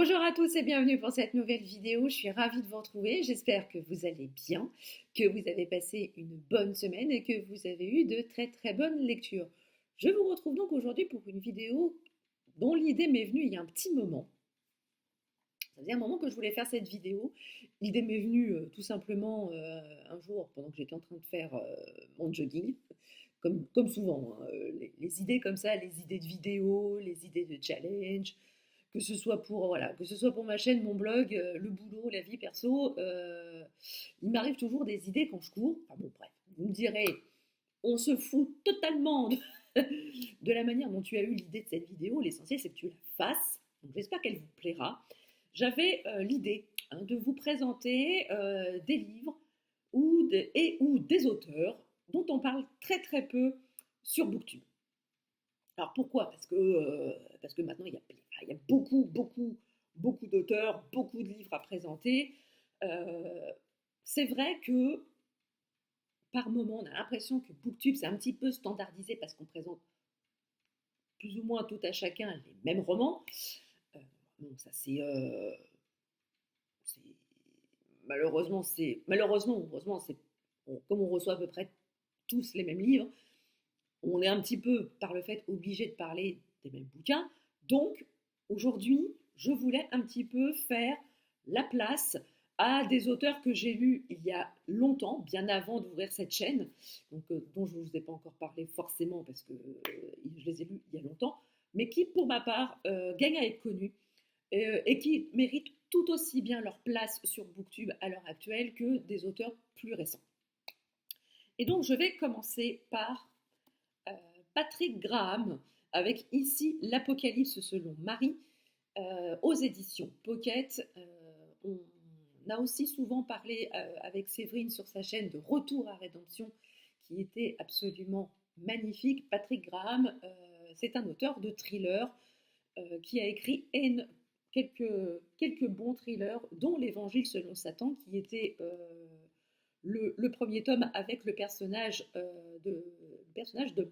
Bonjour à tous et bienvenue pour cette nouvelle vidéo. Je suis ravie de vous retrouver. J'espère que vous allez bien, que vous avez passé une bonne semaine et que vous avez eu de très très bonnes lectures. Je vous retrouve donc aujourd'hui pour une vidéo dont l'idée m'est venue il y a un petit moment. Ça faisait un moment que je voulais faire cette vidéo. L'idée m'est venue tout simplement un jour pendant que j'étais en train de faire mon jogging. Comme souvent, hein, les idées comme ça, les idées de vidéos, les idées de challenge, que ce soit pour, voilà, que ce soit pour ma chaîne, mon blog, le boulot, la vie perso, il m'arrive toujours des idées quand je cours. Enfin bon, bref, vous me direz, on se fout totalement de la manière dont tu as eu l'idée de cette vidéo. L'essentiel, c'est que tu la fasses. Donc j'espère qu'elle vous plaira. J'avais l'idée de vous présenter des livres ou des auteurs dont on parle très très peu sur Booktube. Alors pourquoi parce que maintenant il y a beaucoup d'auteurs, beaucoup de livres à présenter. C'est vrai que par moment on a l'impression que Booktube c'est un petit peu standardisé parce qu'on présente plus ou moins tout à chacun les mêmes romans. Bon, ça c'est malheureusement, heureusement, comme on reçoit à peu près tous les mêmes livres, on est un petit peu, par le fait, obligé de parler des mêmes bouquins. Donc, aujourd'hui, je voulais un petit peu faire la place à des auteurs que j'ai lus il y a longtemps, bien avant d'ouvrir cette chaîne, donc, dont je ne vous ai pas encore parlé forcément parce que je les ai lus il y a longtemps, mais qui, pour ma part, gagnent à être connus et qui méritent tout aussi bien leur place sur Booktube à l'heure actuelle que des auteurs plus récents. Et donc, je vais commencer par Patrick Graham, avec ici l'Apocalypse selon Marie, aux éditions Pocket. On a aussi souvent parlé avec Séverine sur sa chaîne de Retour à Rédemption, qui était absolument magnifique. Patrick Graham, c'est un auteur de thriller qui a écrit quelques bons thrillers, dont l'Évangile selon Satan, qui était le premier tome avec le personnage de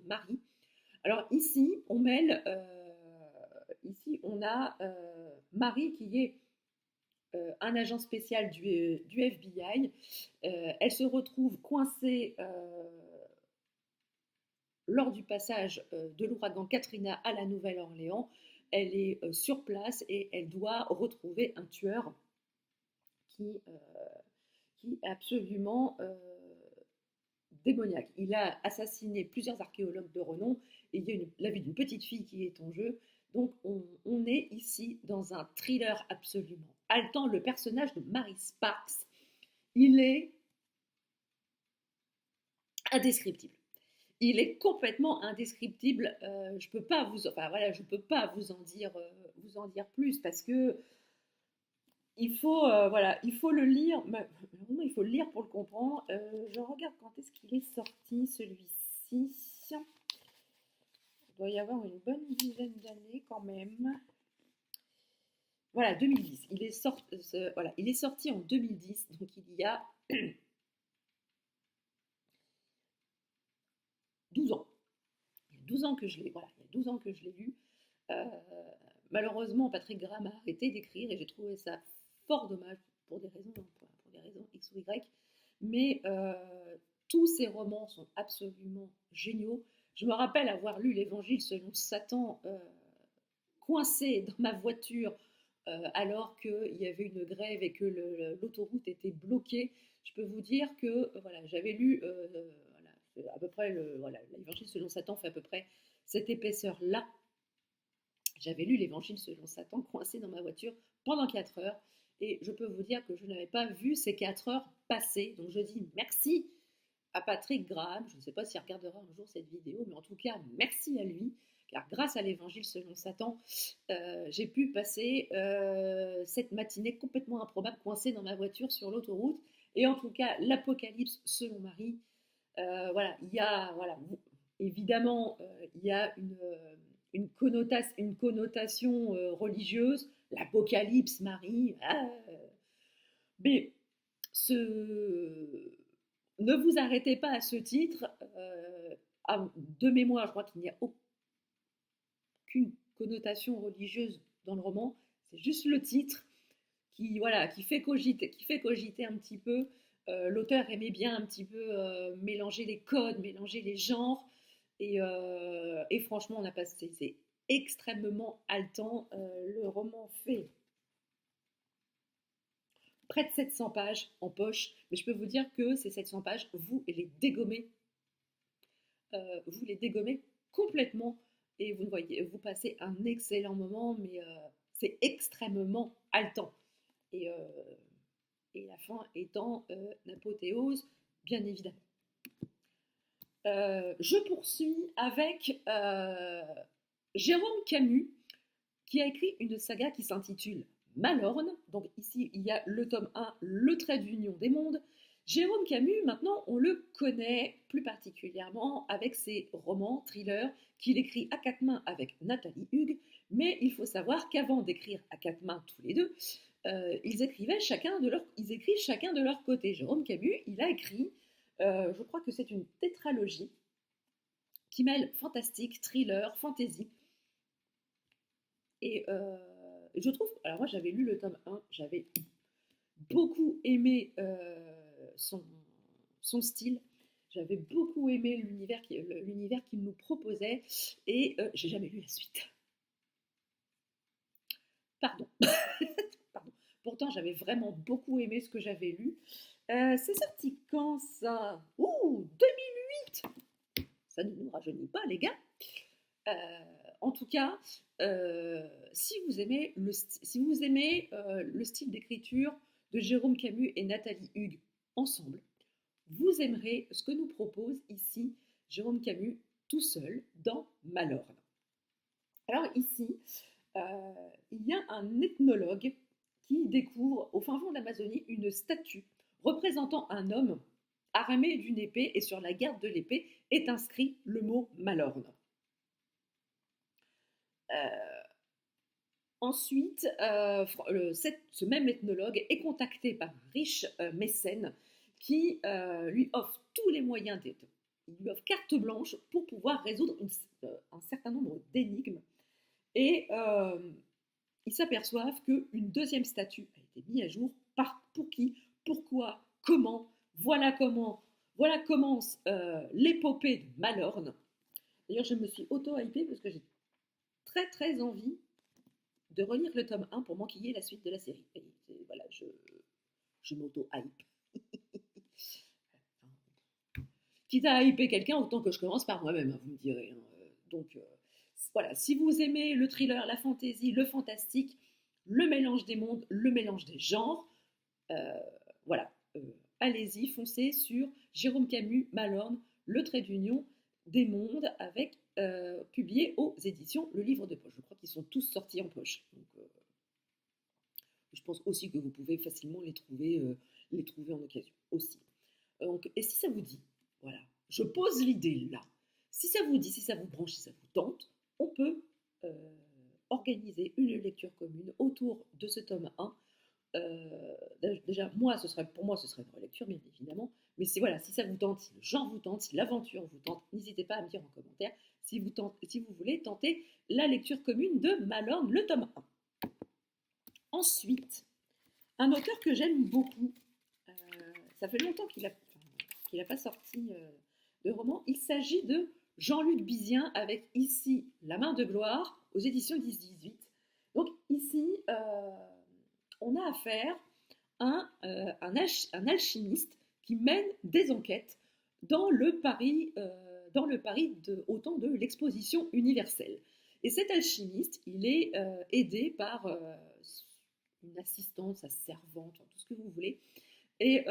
Marie. Alors ici, on a Marie qui est un agent spécial du FBI. Elle se retrouve coincée lors du passage de l'ouragan Katrina à la Nouvelle-Orléans. Elle est sur place et elle doit retrouver un tueur qui est absolument démoniaque. Il a assassiné plusieurs archéologues de renom et il y a la vie d'une petite fille qui est en jeu. Donc on est ici dans un thriller absolument haletant. Le personnage de Mary Sparks, il est indescriptible. Il est complètement indescriptible. Je peux pas vous en dire plus parce que il faut le lire. Il faut le lire pour le comprendre. Je regarde quand est-ce qu'il est sorti celui-ci. Il doit y avoir une bonne dizaine d'années quand même. Voilà, 2010. Il est sorti en 2010, donc il y a 12 ans. Il y a 12 ans que je l'ai. Voilà, il y a 12 ans que je l'ai lu. Malheureusement, Patrick Graham a arrêté d'écrire et j'ai trouvé ça fort dommage pour des raisons X ou Y. Mais tous ces romans sont absolument géniaux. Je me rappelle avoir lu l'Évangile selon Satan coincé dans ma voiture alors qu'il y avait une grève et que l'autoroute était bloquée. Je peux vous dire que j'avais lu à peu près l'Évangile selon Satan fait à peu près cette épaisseur-là. J'avais lu l'Évangile selon Satan coincé dans ma voiture pendant 4 heures et je peux vous dire que je n'avais pas vu ces 4 heures passer. Donc je dis merci à Patrick Graham. Je ne sais pas s'il regardera un jour cette vidéo, mais en tout cas, merci à lui, car grâce à l'Évangile selon Satan, j'ai pu passer cette matinée complètement improbable coincée dans ma voiture sur l'autoroute. Et en tout cas, l'Apocalypse selon Marie, évidemment, il y a une connotation religieuse, l'Apocalypse, Marie, mais ne vous arrêtez pas à ce titre. De mémoire, je crois qu'il n'y a aucune connotation religieuse dans le roman. C'est juste le titre voilà, qui fait cogiter un petit peu. L'auteur aimait bien un petit peu mélanger les codes, mélanger les genres. Et franchement, on a passé, c'est extrêmement haletant. Le roman fait près de 700 pages en poche, mais je peux vous dire que ces 700 pages, vous les dégommez complètement et vous passez un excellent moment, mais c'est extrêmement haletant. Et, euh, et la fin étant l'apothéose, bien évidemment. Je poursuis avec Jérôme Camus, qui a écrit une saga qui s'intitule Malorne. Donc ici, il y a le tome 1, Le trait d'union des mondes. Jérôme Camus, maintenant, on le connaît plus particulièrement avec ses romans, thrillers, qu'il écrit à quatre mains avec Nathalie Hugues. Mais il faut savoir qu'avant d'écrire à quatre mains tous les deux, ils écrivent chacun de leur côté. Jérôme Camus, il a écrit, je crois que c'est une tétralogie qui mêle fantastique, thriller, fantasy. Et je trouve, alors moi j'avais lu le tome 1, j'avais beaucoup aimé son style, j'avais beaucoup aimé l'univers qu'il nous proposait, et j'ai jamais lu la suite. Pardon. Pardon. Pourtant j'avais vraiment beaucoup aimé ce que j'avais lu. C'est sorti quand ça? Ouh, 2008. Ça ne nous rajeunit pas les gars. En tout cas, si vous aimez le style d'écriture de Jérôme Camus et Nathalie Hugues ensemble, vous aimerez ce que nous propose ici Jérôme Camus tout seul dans Malorne. Alors ici, il y a un ethnologue qui découvre au fin fond de l'Amazonie une statue représentant un homme armé d'une épée, et sur la garde de l'épée est inscrit le mot Malorne. Ensuite, ce même ethnologue est contacté par un riche mécène qui lui offre tous les moyens il lui offre carte blanche pour pouvoir résoudre un certain nombre d'énigmes. Et ils s'aperçoivent qu'une deuxième statue a été mise à jour. Pour qui? Pourquoi? Comment? Voilà commence l'épopée de Malorne. D'ailleurs, je me suis auto-hypée parce que j'ai très très envie de relire le tome 1 pour m'enquiller la suite de la série. Voilà, je m'auto-hype. Quitte à hyper quelqu'un, autant que je commence par moi-même, hein, vous me direz. Hein. Donc voilà, si vous aimez le thriller, la fantasy, le fantastique, le mélange des mondes, le mélange des genres, voilà, allez-y, foncez sur Jérôme Camus, Malorne, Le trait d'union des mondes, avec publié aux éditions Le Livre de Poche. Je crois qu'ils sont tous sortis en poche. Donc, je pense aussi que vous pouvez facilement les trouver en occasion aussi. Donc, et si ça vous dit, voilà, je pose l'idée là. Si ça vous dit, si ça vous branche, si ça vous tente, on peut organiser une lecture commune autour de ce tome 1. Déjà, pour moi, ce serait une relecture, bien évidemment. Mais voilà, si ça vous tente, si le genre vous tente, si l'aventure vous tente, n'hésitez pas à me dire en commentaire si vous voulez tenter la lecture commune de Malorne, le tome 1. Ensuite, un auteur que j'aime beaucoup, ça fait longtemps qu'il n'a pas sorti de roman, il s'agit de Jean-Luc Bizien avec ici La main de gloire aux éditions 10-18. Donc ici, on a affaire à un alchimiste qui mène des enquêtes dans le Paris au temps de l'exposition universelle. Et cet alchimiste, il est aidé par une assistante, sa servante, tout ce que vous voulez. Et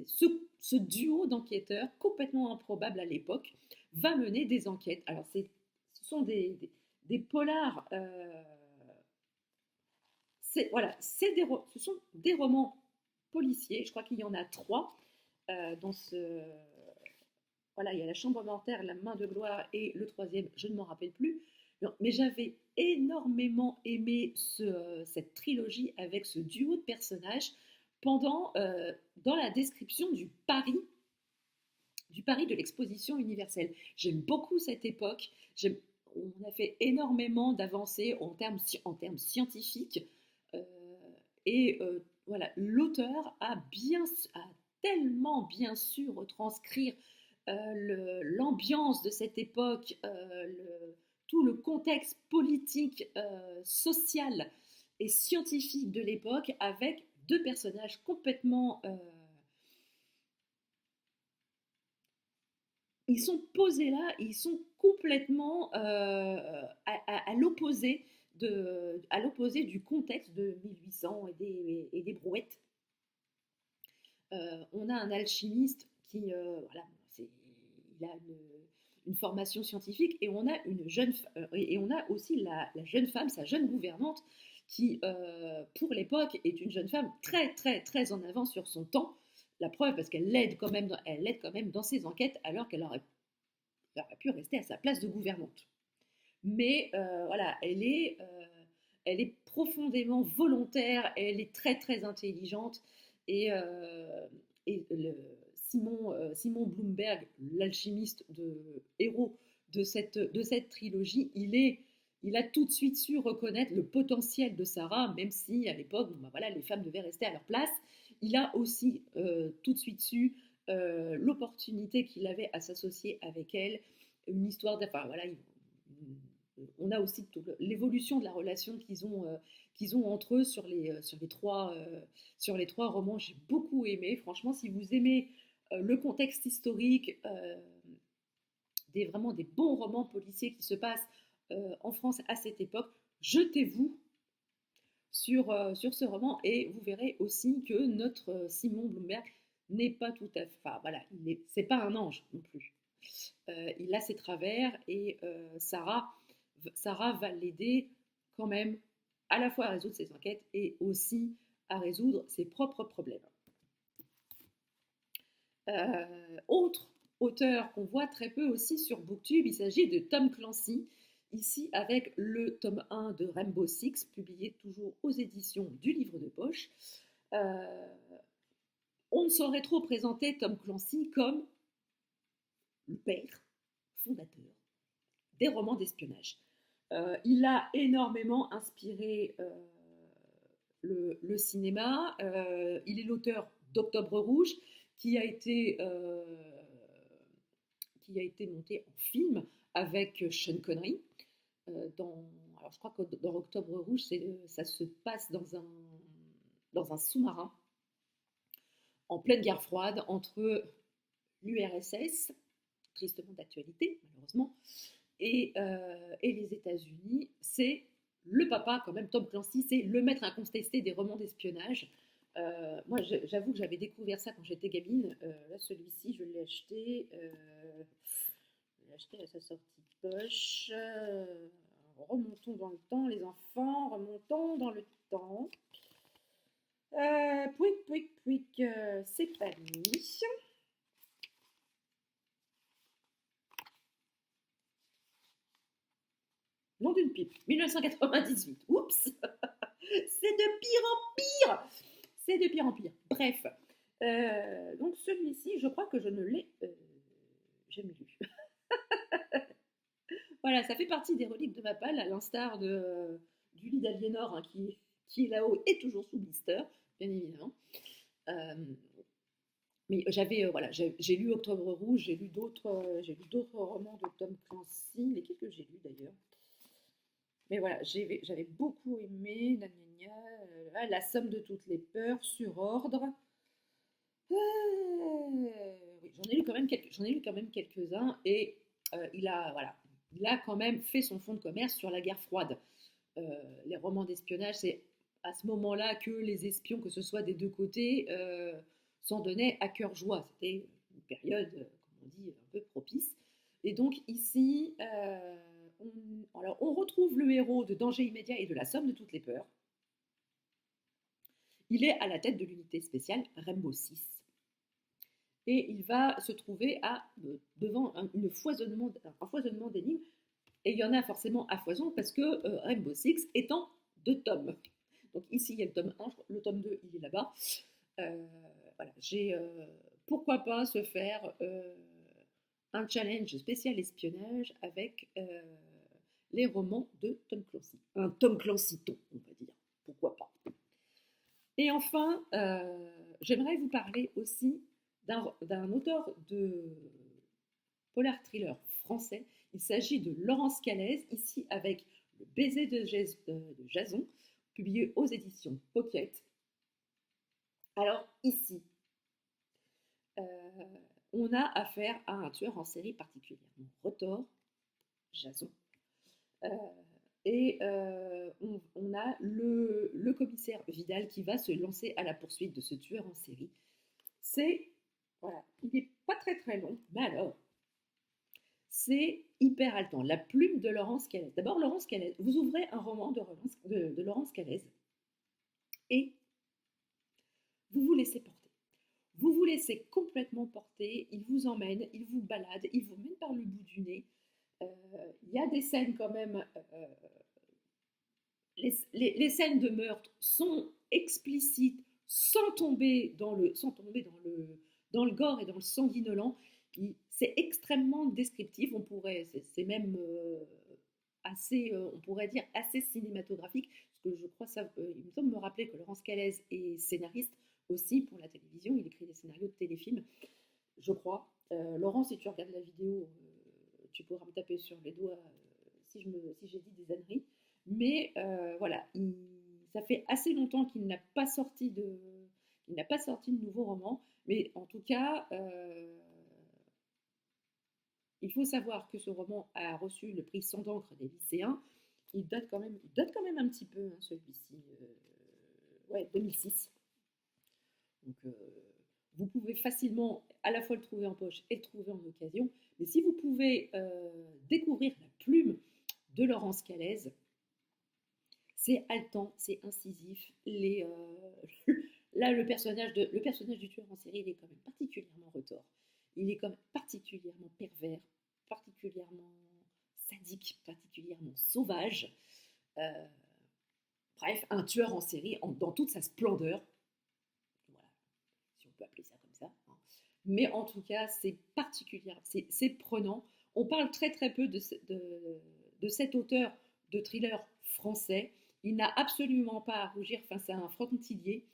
ce duo d'enquêteurs, complètement improbable à l'époque, va mener des enquêtes. Alors, ce sont des polars. Ce sont des romans policiers. Je crois qu'il y en a 3 dans ce. Voilà, il y a La Chambre mortelle, La main de gloire et le 3e, je ne m'en rappelle plus. Mais j'avais énormément aimé cette trilogie avec ce duo de personnages dans la description du Paris de l'exposition universelle. J'aime beaucoup cette époque. On a fait énormément d'avancées en termes scientifiques Et voilà, l'auteur a tellement bien su retranscrire l'ambiance de cette époque, tout le contexte politique, social et scientifique de l'époque, avec deux personnages complètement... ils sont posés là, ils sont complètement à l'opposé à l'opposé du contexte de 1800 et des brouettes. On a un alchimiste qui, voilà, il a une formation scientifique, et on a et on a aussi la jeune femme, sa jeune gouvernante, qui, pour l'époque, est une jeune femme très très très en avance sur son temps. La preuve, parce qu'elle l'aide quand même, elle l'aide quand même dans ses enquêtes, alors elle aurait pu rester à sa place de gouvernante. Mais voilà, elle est profondément volontaire, elle est très très intelligente, et, Simon Bloomberg, l'alchimiste héros de cette trilogie, il a tout de suite su reconnaître le potentiel de Sarah, même si à l'époque, bon, bah voilà, les femmes devaient rester à leur place. Il a aussi tout de suite su l'opportunité qu'il avait à s'associer avec elle, une histoire enfin voilà, on a aussi l'évolution de la relation qu'ils ont entre eux sur les trois romans. J'ai beaucoup aimé. Franchement, si vous aimez le contexte historique, vraiment des bons romans policiers qui se passent en France à cette époque, jetez-vous sur ce roman, et vous verrez aussi que notre Simon Bloomberg n'est pas tout à fait... Enfin voilà, c'est pas un ange non plus. Il a ses travers, et Sarah va l'aider quand même à la fois à résoudre ses enquêtes et aussi à résoudre ses propres problèmes. Autre auteur qu'on voit très peu aussi sur Booktube, il s'agit de Tom Clancy, ici avec le tome 1 de Rainbow Six, publié toujours aux éditions du Livre de Poche. On ne saurait trop présenter Tom Clancy comme le père fondateur des romans d'espionnage. Il a énormément inspiré le cinéma. Il est l'auteur d'Octobre Rouge, qui a été monté en film avec Sean Connery. Alors je crois que dans Octobre Rouge, ça se passe dans un sous-marin en pleine guerre froide entre l'URSS, tristement d'actualité malheureusement, et les États-Unis. C'est le papa, quand même, Tom Clancy, c'est le maître incontesté des romans d'espionnage. Moi, j'avoue que j'avais découvert ça quand j'étais gamine. Là, celui-ci, je l'ai acheté. Je l'ai acheté à sa sortie poche. Remontons dans le temps, les enfants. Remontons dans le temps. Pouic, c'est pas mis. Nom d'une pipe, 1998. Oups. C'est de pire en pire. C'est de pire en pire. Bref. Donc celui-ci, je crois que je ne l'ai jamais lu. Voilà, ça fait partie des reliques de ma palle, à l'instar du lit d'Aliénor, hein, qui est là-haut et toujours sous blister, bien évidemment. Mais voilà, j'ai lu Octobre Rouge, j'ai lu d'autres romans de Tom Clancy, lesquels que j'ai lus d'ailleurs. Mais voilà, j'avais beaucoup aimé La somme de toutes les peurs, Sur ordre. Oui, j'en ai lu quand même quelques-uns, et il a quand même fait son fonds de commerce sur la guerre froide. Les romans d'espionnage, c'est à ce moment-là que les espions, que ce soit des deux côtés, s'en donnaient à cœur joie. C'était une période, comme on dit, un peu propice. Et donc ici, on retrouve le héros de Danger immédiat et de La somme de toutes les peurs. Il est à la tête de l'unité spéciale Rainbow Six. Et il va se trouver devant un foisonnement d'énigmes. Et il y en a forcément à foison, parce que Rainbow Six étant 2 tomes. Donc ici, il y a le tome 1, le tome 2, il est là-bas. Voilà, pourquoi pas se faire un challenge spécial espionnage avec les romans de Tom Clancy. Un Tom Clancy-ton, on va dire. Pourquoi pas. Et enfin, j'aimerais vous parler aussi d'un auteur de polar thriller français. Il s'agit de Laurence Calaise, ici avec Le baiser de Jason, publié aux éditions Pocket. Alors ici, euh, on a affaire à un tueur en série particulièrement retors, Jason. Euh, on a le commissaire Vidal qui va se lancer à la poursuite de ce tueur en série. Voilà, il n'est pas très très long, mais alors, c'est hyper haletant. La plume de Laurence Calaise. D'abord, Laurence Calaise, vous ouvrez un roman de Laurence Calaise et vous vous laissez porter. Vous vous laissez complètement porter, il vous emmène, il vous balade, il vous mène par le bout du nez. Il y a des scènes quand même, les scènes de meurtre sont explicites sans tomber dans le gore et dans le sanguinolent. C'est extrêmement descriptif, c'est même assez, on pourrait dire assez cinématographique, parce que je crois il me semble me rappeler que Laurence Calaise est scénariste aussi pour la télévision, il écrit des scénarios de téléfilms, je crois. Laurent, si tu regardes la vidéo, tu pourras me taper sur les doigts si j'ai dit des âneries. Mais voilà, ça fait assez longtemps qu'il n'a pas sorti de nouveau roman. Mais en tout cas, il faut savoir que ce roman a reçu le prix Sang d'encre des lycéens. Il date quand même un petit peu, hein, celui-ci. Ouais, 2006. Donc, vous pouvez facilement à la fois le trouver en poche et le trouver en occasion. Mais si vous pouvez découvrir la plume de Laurence Calaise, c'est haletant, c'est incisif. Là, le personnage du tueur en série, il est quand même particulièrement retors. Il est quand même particulièrement pervers, particulièrement sadique, particulièrement sauvage. Euh, Bref, un tueur en série dans toute sa splendeur. Voilà, si on peut appeler ça comme ça. Hein. Mais en tout cas, c'est particulier, c'est prenant. On parle très très peu de cet auteur de thriller français. Il n'a absolument pas à rougir face à un frontilier.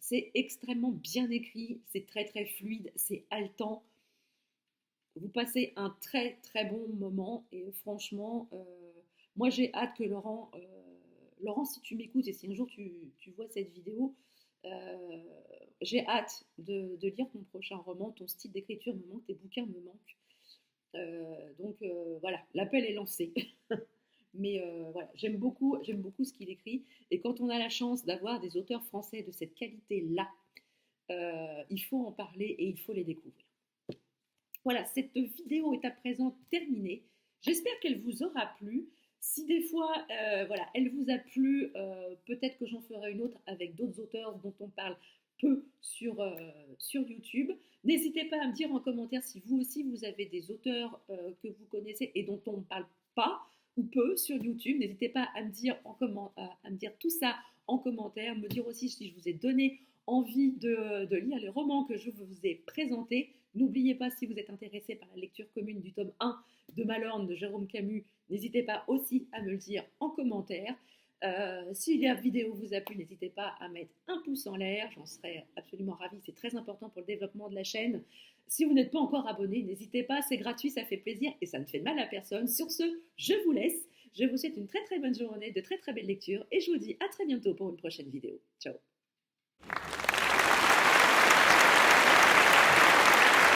C'est extrêmement bien écrit, c'est très très fluide, c'est haletant. Vous passez un très très bon moment et franchement, moi j'ai hâte que Laurent, si tu m'écoutes et si un jour tu vois cette vidéo, j'ai hâte de lire ton prochain roman, ton style d'écriture me manque, tes bouquins me manquent. Donc voilà, l'appel est lancé. Mais voilà, j'aime beaucoup ce qu'il écrit. Et quand on a la chance d'avoir des auteurs français de cette qualité-là, il faut en parler et il faut les découvrir. Voilà, cette vidéo est à présent terminée. J'espère qu'elle vous aura plu. Si des fois, voilà, elle vous a plu, peut-être que j'en ferai une autre avec d'autres auteurs dont on parle peu sur YouTube. N'hésitez pas à me dire en commentaire si vous aussi vous avez des auteurs que vous connaissez et dont on ne parle pas ou peu sur YouTube. N'hésitez pas à me dire à me dire tout ça en commentaire, me dire aussi si je vous ai donné envie de lire les romans que je vous ai présentés. N'oubliez pas, si vous êtes intéressé par la lecture commune du tome 1 de Malorne de Jérôme Camus, n'hésitez pas aussi à me le dire en commentaire. Si la vidéo vous a plu, n'hésitez pas à mettre un pouce en l'air, j'en serais absolument ravie, c'est très important pour le développement de la chaîne. Si vous n'êtes pas encore abonné, n'hésitez pas, c'est gratuit, ça fait plaisir et ça ne fait mal à personne. Sur ce, je vous laisse, je vous souhaite une très très bonne journée, de très très belles lectures et je vous dis à très bientôt pour une prochaine vidéo. Ciao.